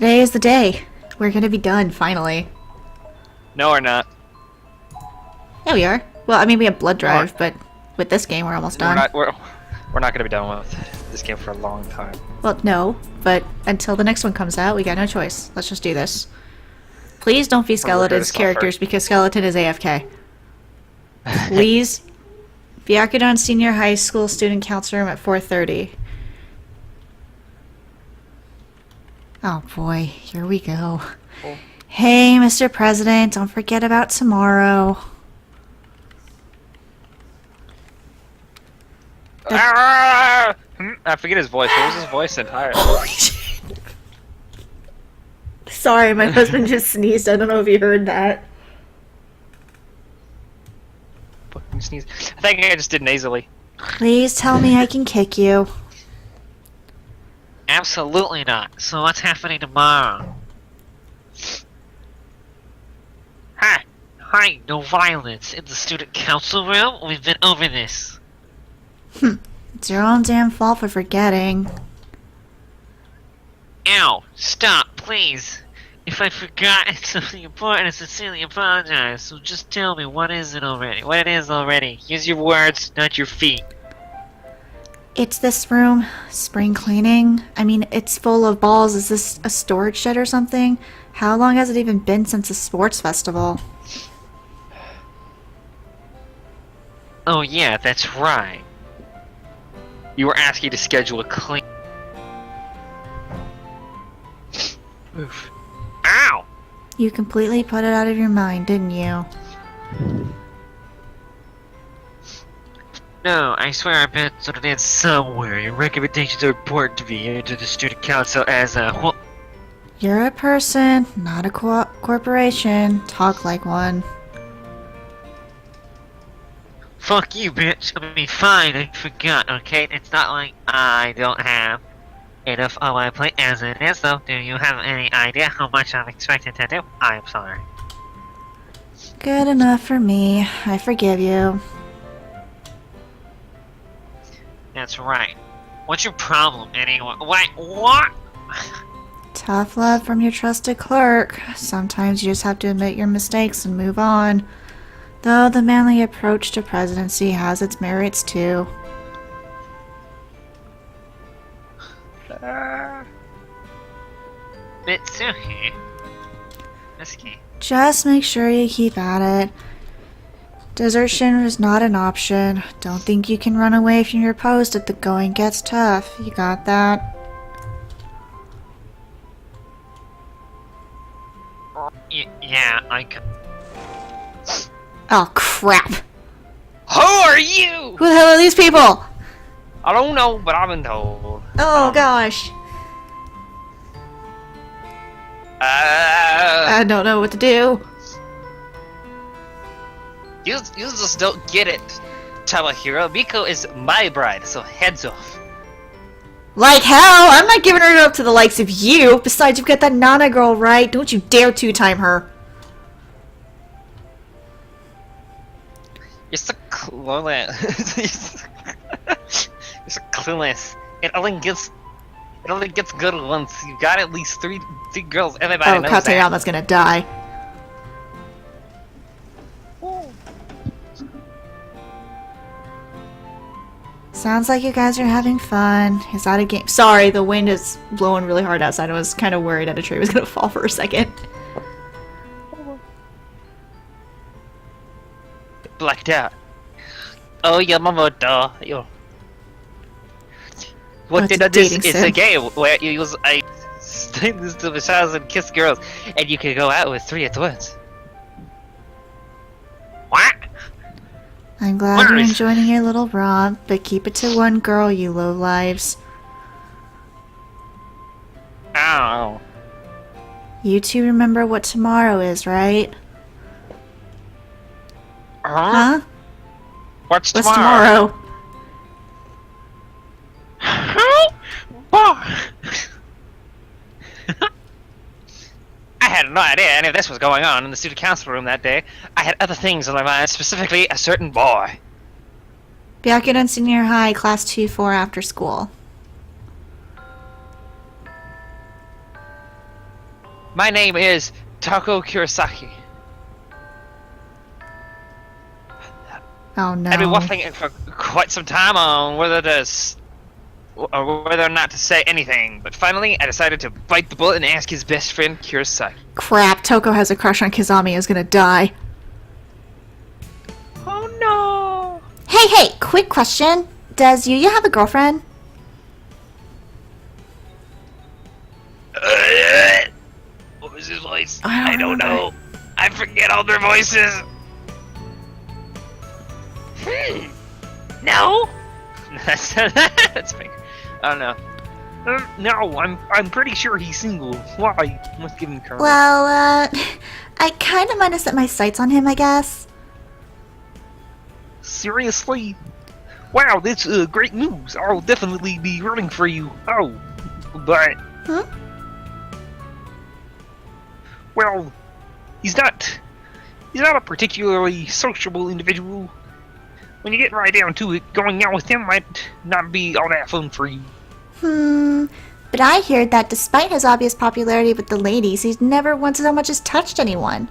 Today is the day. We're gonna be done, finally. No, we're not. Yeah, we are. Well, I mean, we have blood drive, but with this game, we're almost done. We're not gonna be done with this game for a long time. Well, no, but until the next one comes out, we got no choice. Let's just do this. Please don't be Skeleton's characters because Skeleton is AFK. Please. Byakudan Senior High School Student Council Room at 4:30. Oh boy, here we go. Oh. Hey, Mr. President, don't forget about tomorrow. I forget his voice. What was his voice entirely? Holy shit. Sorry, my husband just sneezed. I don't know if you heard that. Fucking sneeze. I think I just did nasally. Please tell me I can kick you. Absolutely not. So what's happening tomorrow? Hi, no violence in the student council room. We've been over this. It's your own damn fault for forgetting. Ow! Stop, please. If I've forgotten something important, I sincerely apologize. So just tell me what is it already? What it is already. Use your words, not your feet. It's this room. Spring cleaning. I mean, it's full of balls. Is this a storage shed or something? How long has it even been since a sports festival? Oh yeah, that's right. You were asking to schedule a clean. Oof. Ow! You completely put it out of your mind, didn't you? No, I swear I penciled it in somewhere. Your recommendations are important to me and to the student council as a whole. You're a person, not a corporation. Talk like one. Fuck you, bitch. I mean, fine, I forgot, okay? It's not like I don't have enough on my plate as it is, though. Do you have any idea how much I'm expected to do? I'm sorry. Good enough for me. I forgive you. That's right. What's your problem, anyway? Wait, what? Tough love from your trusted clerk. Sometimes you just have to admit your mistakes and move on. Though the manly approach to presidency has its merits too. Mitsuhi. Mitsuki. Just make sure you keep at it. Desertion is not an option. Don't think you can run away from your post if the going gets tough. You got that? Yeah, I could. Oh crap! Who are you? Who the hell are these people? I don't know, but I've been told. Oh gosh. I don't know what to do. You just don't get it, Tamahiro. Miko is my bride, so heads off. Like hell! I'm not giving her up to the likes of you! Besides, you've got that Nana girl, right? Don't you dare two-time her! You're so clueless. You're so clueless. It only gets good once. You got at least three girls. Everybody Oh, knows that. Katayama's gonna die. Sounds like you guys are having fun. Is that a game? Sorry, the wind is blowing really hard outside. I was kind of worried that a tree was gonna fall for a second. Blacked out. Oh, Yamamoto. Yo. What it's did a this dating is sim. a game where you use a stainless to the showers and kiss girls, and you can go out with three at once. What? I'm glad Where you're is- enjoying your little romp, but keep it to one girl, you lowlives. Ow. You two remember what tomorrow is, right? Huh? What's What's tomorrow? tomorrow? I had no idea any of this was going on in the student council room that day. I had other things on my mind, specifically a certain boy. Byakudan Senior High, Class 2-4 after school. My name is Tako Kurosaki. Oh no. I've been waffling for quite some time on whether or not to say anything, but finally I decided to bite the bullet and ask his best friend Kurosaki. Crap, Toko has a crush on Kizami, is gonna die. Oh no! Hey, quick question. Does Yuya have a girlfriend? What was his voice? I don't know. I forget all their voices. No. That's fake. Oh no. No, I'm pretty sure he's single. Why? Let's give him courage. Well, I kind of might have set my sights on him, I guess. Seriously? Wow, that's great news. I'll definitely be rooting for you. Oh, but Huh? well, he's not a particularly sociable individual. When you get right down to it, going out with him might not be all that fun for you. But I heard that despite his obvious popularity with the ladies, he's never once so much as touched anyone.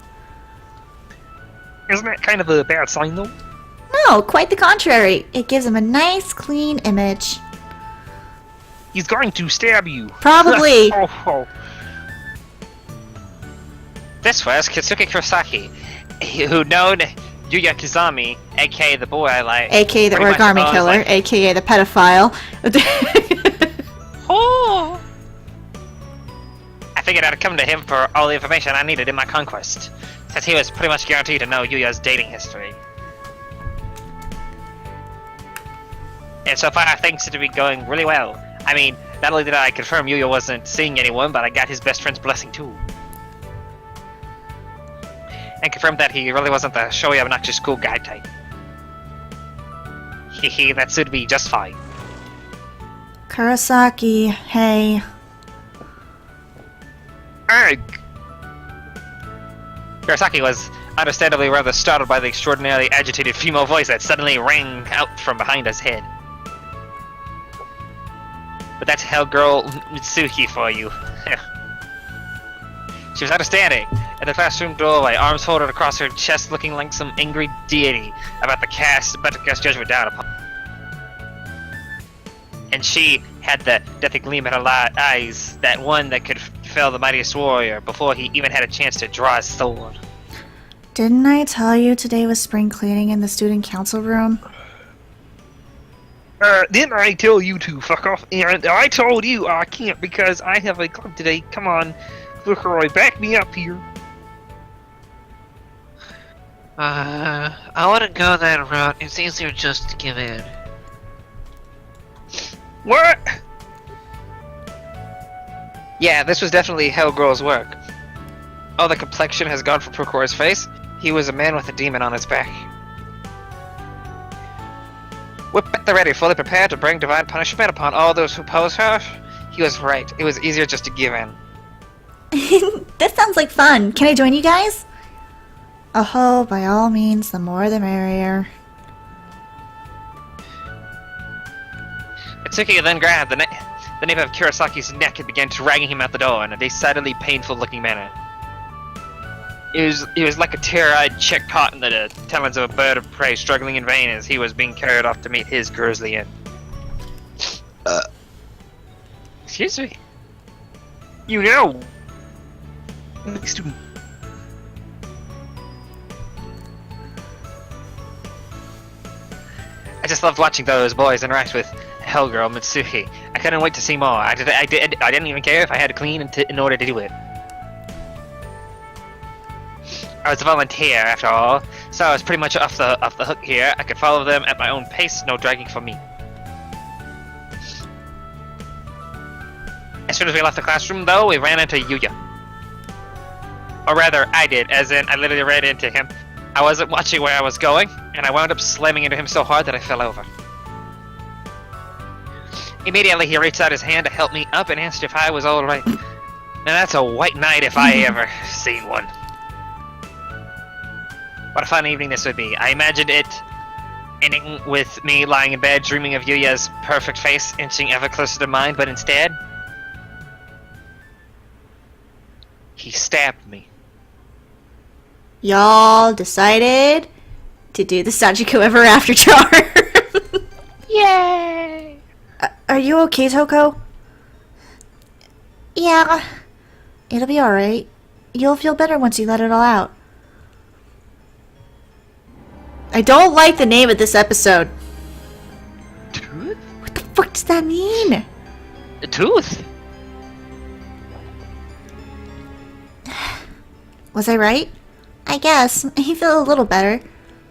Isn't that kind of a bad sign, though? No, quite the contrary. It gives him a nice, clean image. He's going to stab you. Probably. Oh. This was Katsuki Kurosaki, who known Yuya Kizami, aka the boy I like. AKA the pretty much origami all killer, his life. AKA the pedophile. Oh! I figured I'd come to him for all the information I needed in my conquest, since he was pretty much guaranteed to know Yuya's dating history. And so far, things seem to be going really well. I mean, not only did I confirm Yuya wasn't seeing anyone, but I got his best friend's blessing too. And confirmed that he really wasn't the showy, obnoxious, cool guy type. Hehe, that suited me just fine. Kurosaki, hey. Erg! Kurosaki was understandably rather startled by the extraordinarily agitated female voice that suddenly rang out from behind his head. But that's Hellgirl Mitsuki for you. She was understanding, at the classroom doorway, arms folded across her chest, looking like some angry deity about to cast judgment down upon. And she had the deathly gleam in her eyes, that one that could fell the mightiest warrior before he even had a chance to draw his sword. Didn't I tell you today was spring cleaning in the student council room? Didn't I tell you to fuck off? And I told you I can't because I have a club today. Come on, Flickeroy, back me up here. I wouldn't go that route. It's easier just to give in. What? Yeah, this was definitely Hellgirl's work. Oh, the complexion has gone from Procore's face. He was a man with a demon on his back. Whip at the ready, fully prepared to bring divine punishment upon all those who oppose her. He was right. It was easier just to give in. This sounds like fun. Can I join you guys? Oh, by all means, the more the merrier. Mitsuki then grabbed the nape of Kurosaki's neck and began dragging him out the door in a decidedly painful-looking manner. He was like a tear-eyed chick caught in the talons of a bird of prey, struggling in vain as he was being carried off to meet his grisly end. Excuse me. You know. Student. I just loved watching those boys interact with Hellgirl Mitsuki. I couldn't wait to see more. I didn't even care if I had to clean in order to do it. I was a volunteer after all, so I was pretty much off the hook here. I could follow them at my own pace, no dragging for me. As soon as we left the classroom, though, we ran into Yuya. Or rather, I did, as in I literally ran into him. I wasn't watching where I was going, and I wound up slamming into him so hard that I fell over. Immediately, he reached out his hand to help me up and asked if I was alright. Now that's a white knight if I ever seen one. What a fun evening this would be. I imagined it ending with me lying in bed dreaming of Yuya's perfect face inching ever closer to mine, but instead... He stabbed me. Y'all decided to do the Sajiko Ever After charm. Yay! Are you okay, Toko? Yeah. It'll be alright. You'll feel better once you let it all out. I don't like the name of this episode. Tooth? What the fuck does that mean? A tooth? Was I right? I guess. You feel a little better.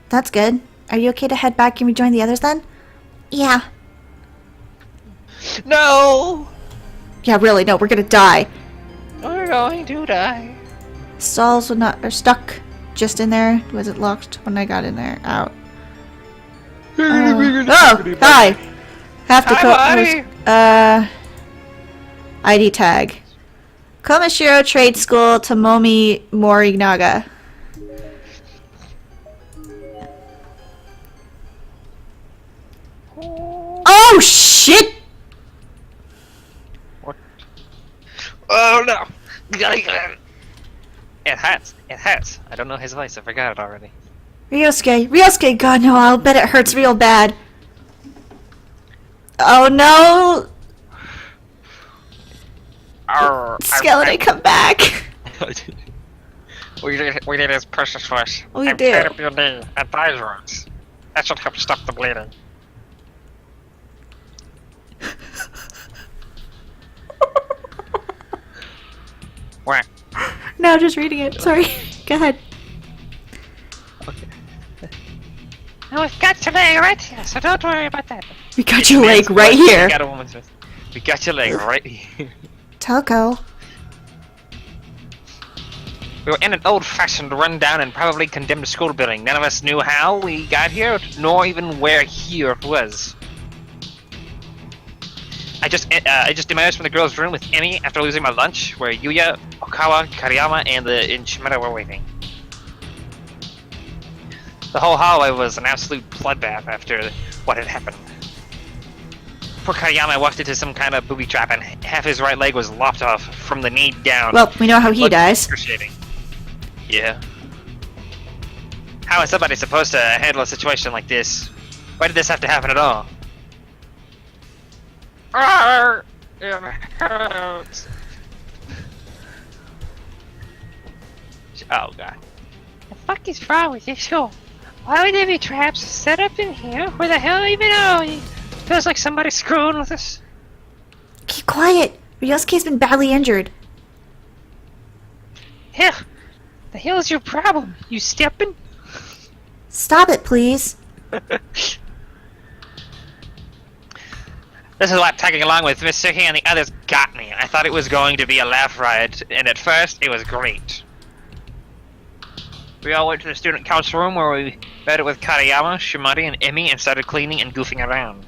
That's good. Are you okay to head back and rejoin the others then? Yeah. No! Yeah, really, no, we're gonna die. We're going to die. Stalls are stuck just in there. Was it locked when I got in there? Out. Oh, hi! Have to Hi, buddy. ID tag. Komashiro Trade School, Tomomi Morinaga. Oh, shit! Oh no! It hurts. It hurts. I don't know his voice. I forgot it already. Ryosuke, God no, I'll bet it hurts real bad. Oh no! Skeleton, come back! We did his precious wish. We I'm did. tied up your knee and thighs rocks. That should help stop the bleeding. What? No, just reading it. Sorry. Go ahead. Okay. No, we've got your leg right here, so don't worry about that. We got your leg right here. We got a woman's voice. We got your leg right here. Toko. We were in an old-fashioned, run-down, and probably condemned school building. None of us knew how we got here, nor even where here was. I just emerged from the girls' room with Emmy after losing my lunch, where Yuya, Okawa, Kariyama, and Shimada were waiting. The whole hallway was an absolute bloodbath after what had happened. Poor Kariyama walked into some kind of booby trap, and half his right leg was lopped off from the knee down. Well, we know how he Blood dies. excruciating. Yeah. How is somebody supposed to handle a situation like this? Why did this have to happen at all? Arr! It hurts. Oh god. The fuck is wrong with this show? Why would there be traps set up in here? Where the hell even are we? Feels like somebody's screwing with us. Keep quiet. Ryosuke's been badly injured. Hell, the hell is your problem? You stepping? Stop it, please. This is what tagging along with Miss Suki and the others got me. I thought it was going to be a laugh riot, and at first it was great. We all went to the student council room where we met with Kariyama, Shimada, and Emmy and started cleaning and goofing around.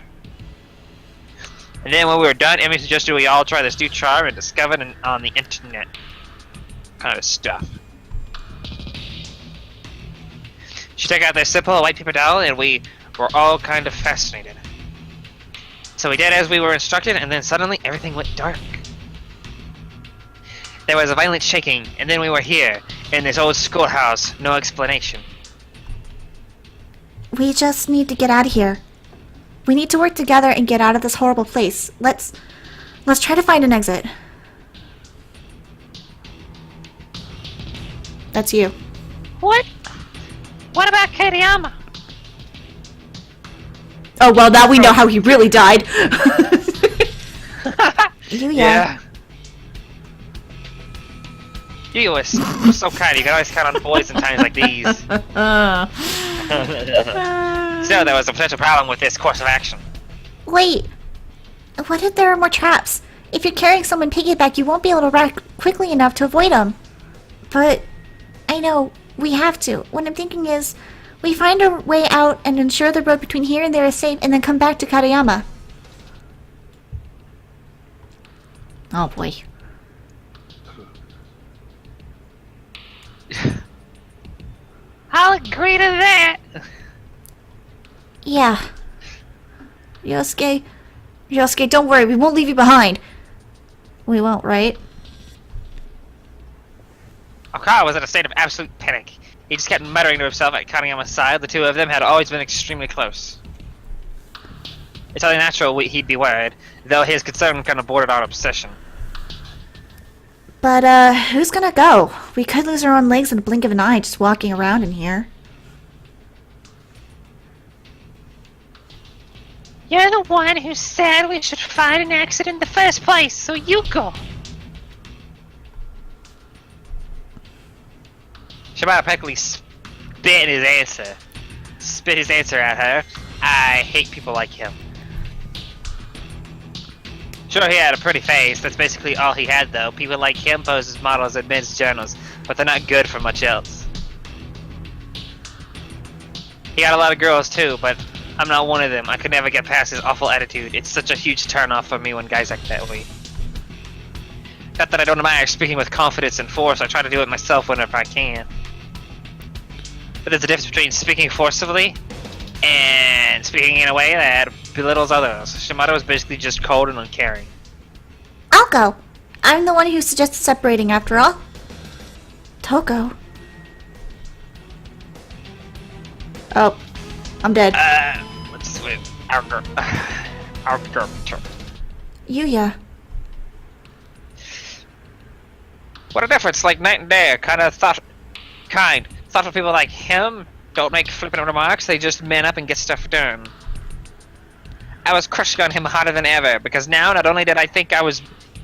And then when we were done, Emmy suggested we all try this new charm and discover it on the internet. Kind of stuff. She took out this simple white paper doll, and we were all kind of fascinated. So we did as we were instructed, and then suddenly everything went dark. There was a violent shaking, and then we were here, in this old schoolhouse, no explanation. We just need to get out of here. We need to work together and get out of this horrible place. Let's try to find an exit. That's you. What? What about Kariyama? Oh, well, now we know how he really died. Yuya. You were so kind. You can always count on boys in times like these. Still, there was a potential problem with this course of action. Wait. What if there are more traps? If you're carrying someone piggyback, you won't be able to run quickly enough to avoid them. But I know we have to. What I'm thinking is, we find a way out and ensure the road between here and there is safe, and then come back to Kariyama. Oh boy. I'll agree to that. Yeah. Ryosuke, don't worry, we won't leave you behind. We won't, right? Okada was in a state of absolute panic. He just kept muttering to himself at Kaneyama's side. The two of them had always been extremely close. It's only natural he'd be worried, though his concern kind of bordered on obsession. But, who's gonna go? We could lose our own legs in a blink of an eye just walking around in here. You're the one who said we should find an exit in the first place, so you go. Shibata practically spit his answer at her. I hate people like him. Sure, he had a pretty face. That's basically all he had, though. People like him pose as models in men's journals, but they're not good for much else. He got a lot of girls, too, but I'm not one of them. I could never get past his awful attitude. It's such a huge turn-off for me when guys act that way. Not that I don't admire speaking with confidence and force. I try to do it myself whenever I can. But there's a difference between speaking forcibly and speaking in a way that belittles others. Shimada was basically just cold and uncaring. I'll go. I'm the one who suggested separating after all. Toko. Oh, I'm dead. Let's wait. Our Yuya. What a difference, like night and day. Thoughtful people like him don't make flippant remarks, they just man up and get stuff done. I was crushing on him harder than ever, because now not only did I think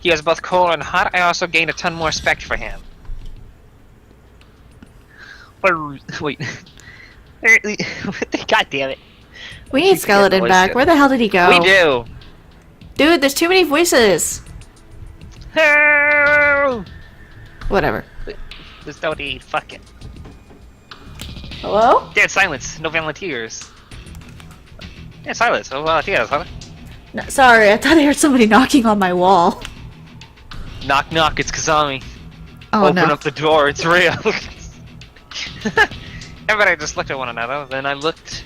he was both cold and hot, I also gained a ton more respect for him. Wait. God damn it. We need Skeleton back. Where the hell did he go? We do. Dude, there's too many voices. Whatever. There's no need. Fuck it. Hello? Dead silence. No volunteers. Dead silence. No volunteers, huh? No, sorry, I thought I heard somebody knocking on my wall. Knock knock. It's Kizami. Oh Open no. up the door. It's real. Everybody just looked at one another. Then I looked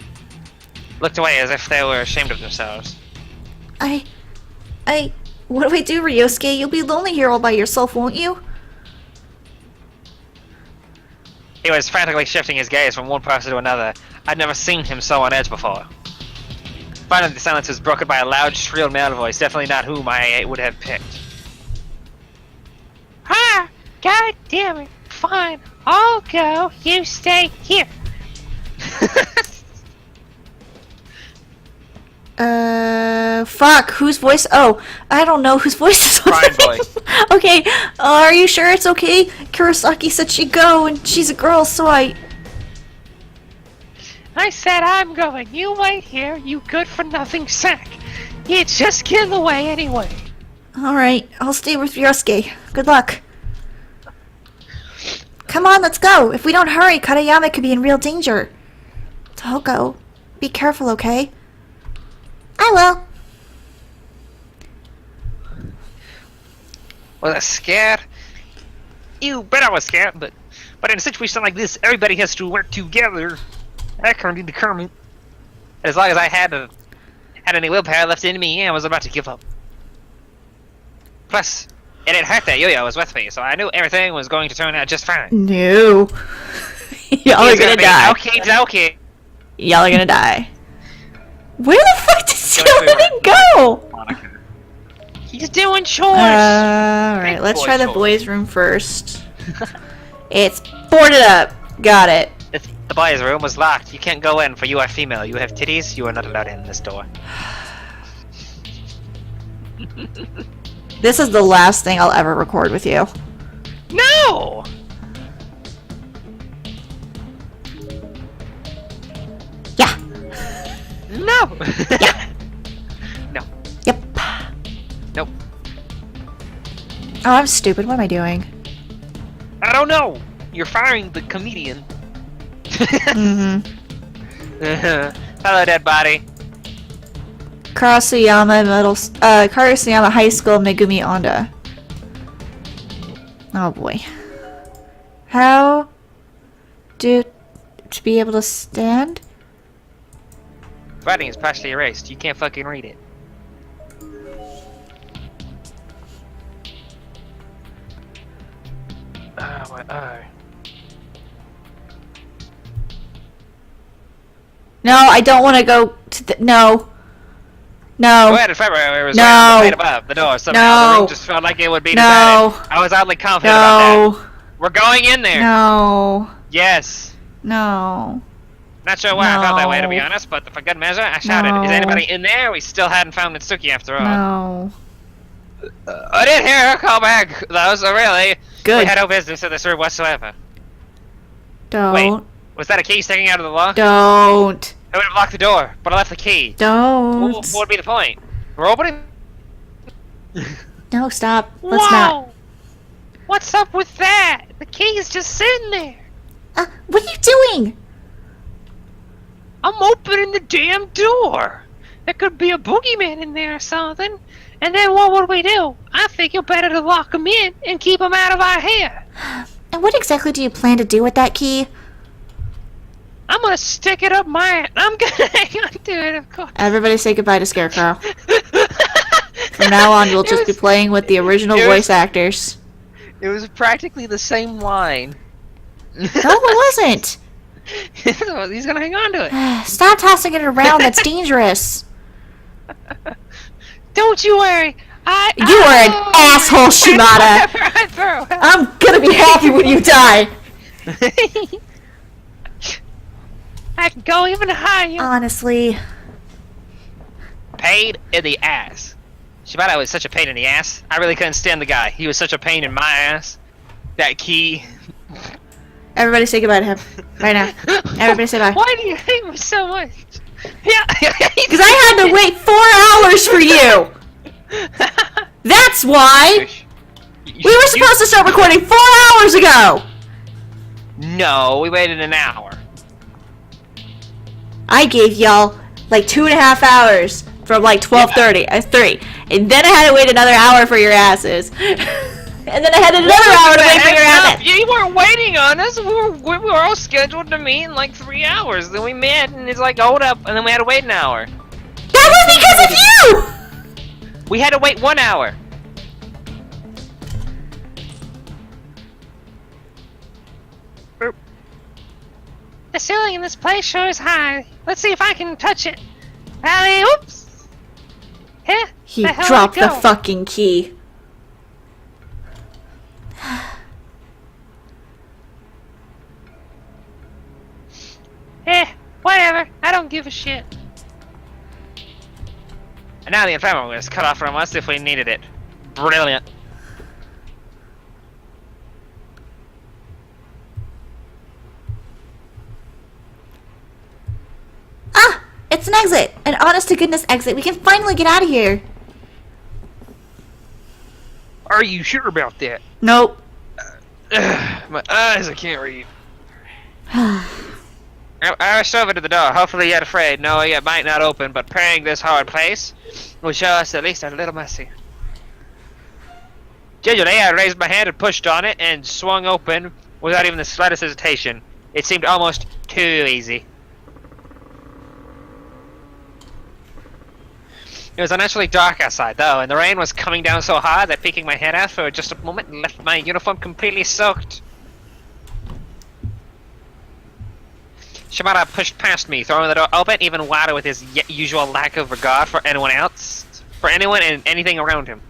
away as if they were ashamed of themselves. What do I do, Ryosuke? You'll be lonely here all by yourself, won't you? He was frantically shifting his gaze from one person to another. I'd never seen him so on edge before. Finally, the silence was broken by a loud, shrill male voice, definitely not whom I would have picked. Ah! God damn it. Fine. I'll go. You stay here. Fuck, whose voice? Oh, I don't know whose voice is on Brian the boy. thing. Okay, are you sure it's okay? Kurosaki said she'd go, and she's a girl, so I said I'm going. You wait here, you good-for-nothing sack. You just get in the way anyway. Alright, I'll stay with Ryosuke. Good luck. Come on, let's go. If we don't hurry, Katayama could be in real danger. Toko, be careful, okay? I will. Was I scared? You bet I was scared, but in a situation like this, everybody has to work together. I can't need to comment. As long as I had any willpower left in me, I was about to give up. Plus, it didn't hurt that Yo-Yo was with me, so I knew everything was going to turn out just fine. No. Y'all are gonna die. Okay. Y'all are gonna die. Where the fuck did Skeleton go? He's doing chores. Alright, let's try the boys' room first. It's boarded up. Got it. The boys' room was locked. You can't go in, for you are female. You have titties. You are not allowed in this door. This is the last thing I'll ever record with you. No! Yeah. No! Yeah. No. Yep. Nope. Oh, I'm stupid. What am I doing? I don't know. You're firing the comedian. Mm-hmm. Hello, dead body. Karasuyama High School, Megumi Onda. Oh boy. How to be able to stand? Writing is partially erased. You can't fucking read it. my eye. No, I don't want to go to the... No. Go No. ahead in February, it was No. right on the plate above the door. Somehow the No. room just felt like it would be No. deserted. I was oddly confident about that. No. We're going in there. No. Yes. No. Not sure why I felt that way, to be No. honest, but for good measure, I shouted, No. "Is anybody in there?" We still hadn't found Mitsuki after all. No. I didn't hear her call back, though, so really, Good. we had no business in this room whatsoever. Don't. Wait. Was that a key sticking out of the lock? Don't. I would have locked the door, but I left the key. Don't. What would be the point? We're opening. No, stop. Let's not. What's up with that? The key's just sitting there. What are you doing? I'm opening the damn door. There could be a boogeyman in there or something. And then what would we do? I think you're better to lock him in and keep him out of our hair. And what exactly do you plan to do with that key? I'm gonna stick it up my ass. I'm gonna hang on to it, of course. Everybody say goodbye to Scarecrow. From now on, we'll just be playing with the original it was- voice actors. It was practically the same line. No, it wasn't. He's gonna hang on to it. Stop tossing it around. That's dangerous. Don't you worry. You are an asshole, Shimada. I throw. I'm gonna be happy when you die. I can go even higher. Honestly. Pain in the ass. Shibata was such a pain in the ass. I really couldn't stand the guy. He was such a pain in my ass. That key. Everybody say goodbye to him. Right now. Everybody say bye. Why do you hate me so much? Yeah. Because I had to wait 4 hours for you. That's why. We were supposed to start recording 4 hours ago. No, we waited an hour. I gave y'all like 2.5 hours from like 12:30. 3. And then I had to wait another hour for your asses. And then I had another hour to wait for your asses. You weren't waiting on us. We were all scheduled to meet in like 3 hours. Then we met, and it's like, hold up, and then we had to wait an hour. That was because of you! We had to wait 1 hour. The ceiling in this place sure is high. Let's see if I can touch it. Alley, oops. Huh? He The hell dropped did it the go? fucking key. Whatever. I don't give a shit. And now the infirmary was cut off from us if we needed it. Brilliant. Ah! It's an exit! An honest to goodness exit. We can finally get out of here. Are you sure about that? Nope. My eyes, I can't read. I shove it to the door. Hopefully yet afraid. No, it might not open, but praying this hard place will show us at least a little mercy. Gingerly, I raised my hand and pushed on it and swung open without even the slightest hesitation. It seemed almost too easy. It was unnaturally dark outside, though, and the rain was coming down so hard that peeking my head out for just a moment left my uniform completely soaked. Shimada pushed past me, throwing the door open even wider with his usual lack of regard for anyone else, for anyone and anything around him.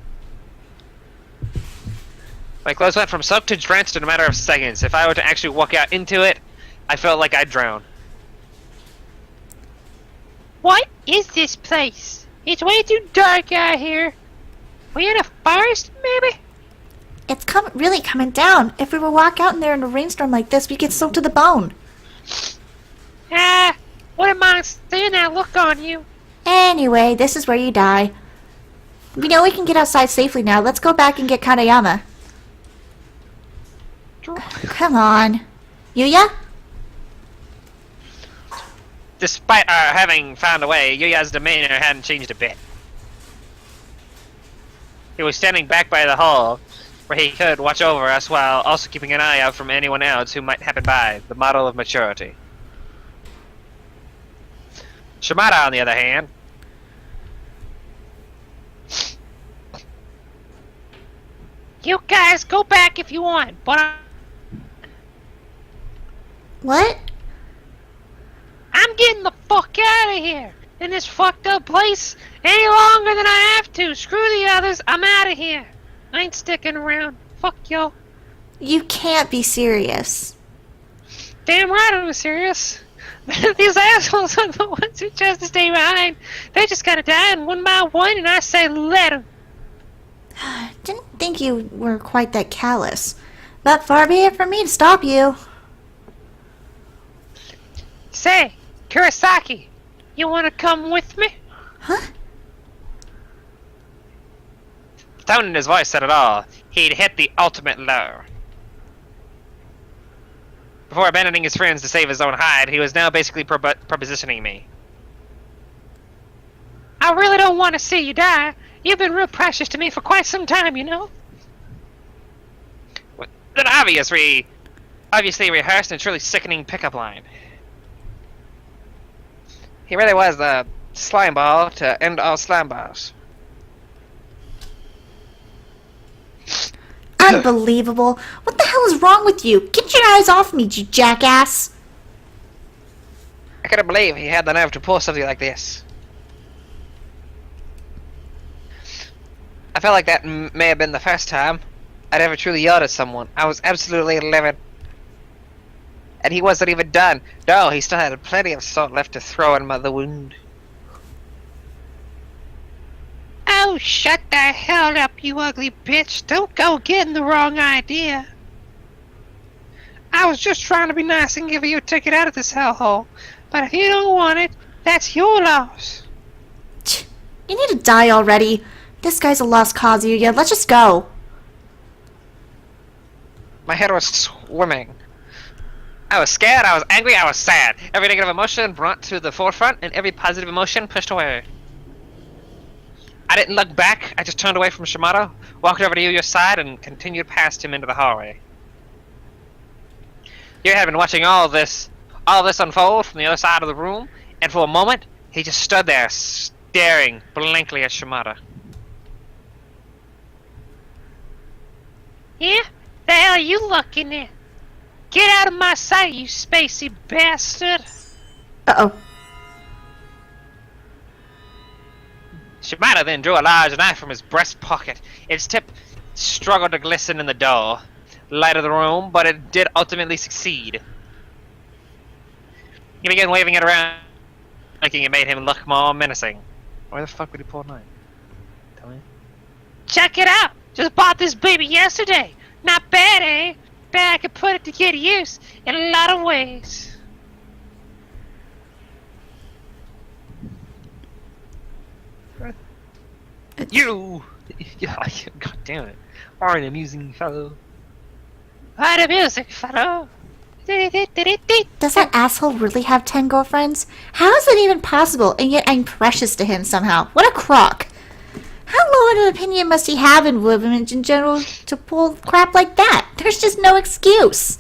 My clothes went from soaked to drenched in a matter of seconds. If I were to actually walk out into it, I felt like I'd drown. What is this place? It's way too dark out here. We in a forest, maybe? It's really coming down. If we were to walk out in there in a rainstorm like this, we get soaked to the bone. What am I seeing that look on you? Anyway, this is where you die. We know we can get outside safely now. Let's go back and get Kanayama. Come on. Yuya? Despite having found a way, Yuya's demeanor hadn't changed a bit. He was standing back by the hall, where he could watch over us while also keeping an eye out from anyone else who might happen by, the model of maturity. Shimada, on the other hand, You guys go back if you want, but What? I'm getting the fuck out of here in this fucked up place any longer than I have to. Screw the others. I'm out of here. I ain't sticking around. Fuck y'all. You can't be serious. Damn right I'm serious. These assholes are the ones who chose to stay behind. They just gotta die one by one, and I say let them. Didn't think you were quite that callous. But far be it from me to stop you. Say, Kurosaki, you wanna come with me? Huh? The tone in his voice said it all. He'd hit the ultimate low. Before abandoning his friends to save his own hide, he was now basically propositioning me. I really don't want to see you die. You've been real precious to me for quite some time, you know? An obviously rehearsed and truly sickening pickup line. He really was the slime ball to end all slime balls. Unbelievable. What the hell is wrong with you? Get your eyes off me, you jackass. I couldn't believe he had the nerve to pull something like this. I felt like that may have been the first time I'd ever truly yelled at someone. I was absolutely livid. And he wasn't even done. No, he still had plenty of salt left to throw in the wound. Oh, shut the hell up, you ugly bitch. Don't go getting the wrong idea. I was just trying to be nice and give you a ticket out of this hellhole. But if you don't want it, that's your loss. You need to die already. This guy's a lost cause, Yuya. Let's just go. My head was swimming. I was scared, I was angry, I was sad. Every negative emotion brought to the forefront, and every positive emotion pushed away. I didn't look back, I just turned away from Shimada, walked over to Yuya's side, and continued past him into the hallway. Yuya had been watching all this unfold from the other side of the room, and for a moment, he just stood there, staring blankly at Shimada. Yeah? The hell are you looking at? Get out of my sight, you spacey bastard! Uh-oh. Shimada then drew a large knife from his breast pocket. Its tip struggled to glisten in the dull light of the room, but it did ultimately succeed. He began waving it around, making it made him look more menacing. Where the fuck would he pull a knife? Tell me. Check it out! Just bought this baby yesterday! Not bad, eh? Bet I could put it to good use in a lot of ways. You! Yeah, god damn it. Are an amusing fellow. What a music, fellow! Does that asshole really have 10 girlfriends? How is that even possible? And yet I'm precious to him somehow. What a crock. How low an opinion must he have in women in general to pull crap like that? There's just no excuse.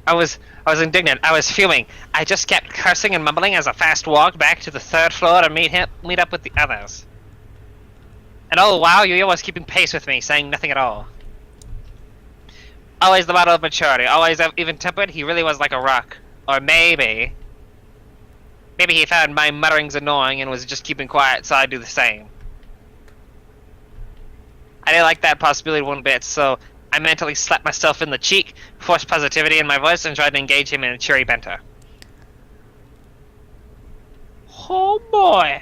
I was indignant. I was fuming. I just kept cursing and mumbling as I fast walked back to the third floor to meet up with the others. And all the while, Yuya was keeping pace with me, saying nothing at all. Always the model of maturity, always even-tempered, he really was like a rock. Or maybe he found my mutterings annoying and was just keeping quiet, so I'd do the same. I didn't like that possibility one bit, so I mentally slapped myself in the cheek, forced positivity in my voice, and tried to engage him in a cheery banter. Oh boy!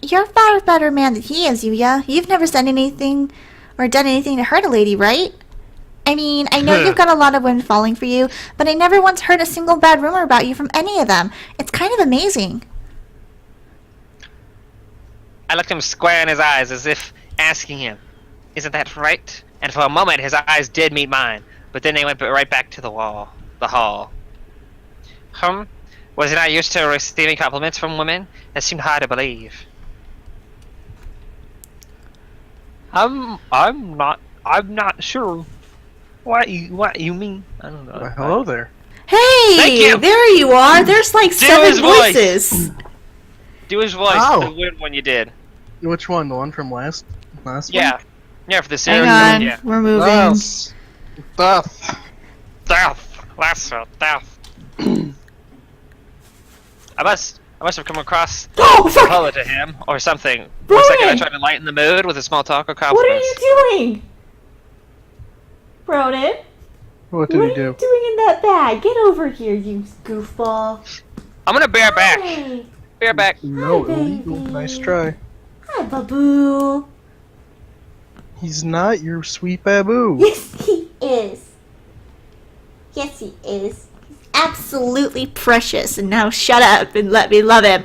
You're a far better man than he is, Yuya. You've never said anything or done anything to hurt a lady, right? I mean, I know you've got a lot of women falling for you, but I never once heard a single bad rumor about you from any of them. It's kind of amazing. I looked him square in his eyes as if asking him, "Isn't that right?" And for a moment his eyes did meet mine, but then they went right back to the hall. Was he not used to receiving compliments from women? That seemed hard to believe. I'm not sure what you mean. I don't know. Well, hello there. Hey! Thank you. There you are! There's like Do 7 his voice. voices! Do his voice, Oh. the weird one you did. Which one? The one from last Yeah. week? Yeah, for the Hang series. on, Yeah. we're moving. Oh. Death. Death! Lasso, death. I must have come across Oh, fuck! Apollo to him, or something. Ronan! 1 second I tried to lighten the mood with a small talk of What are confidence. you doing? Ronan? What did What he are you do? doing in that bag? Get over here, you goofball. I'm gonna bear back. Hey. Bear back. No, Hi, illegal. baby. Nice try. Hi, Babu. He's not your sweet baboo. Yes, he is. Yes, he is. He's absolutely precious. And now shut up and let me love him.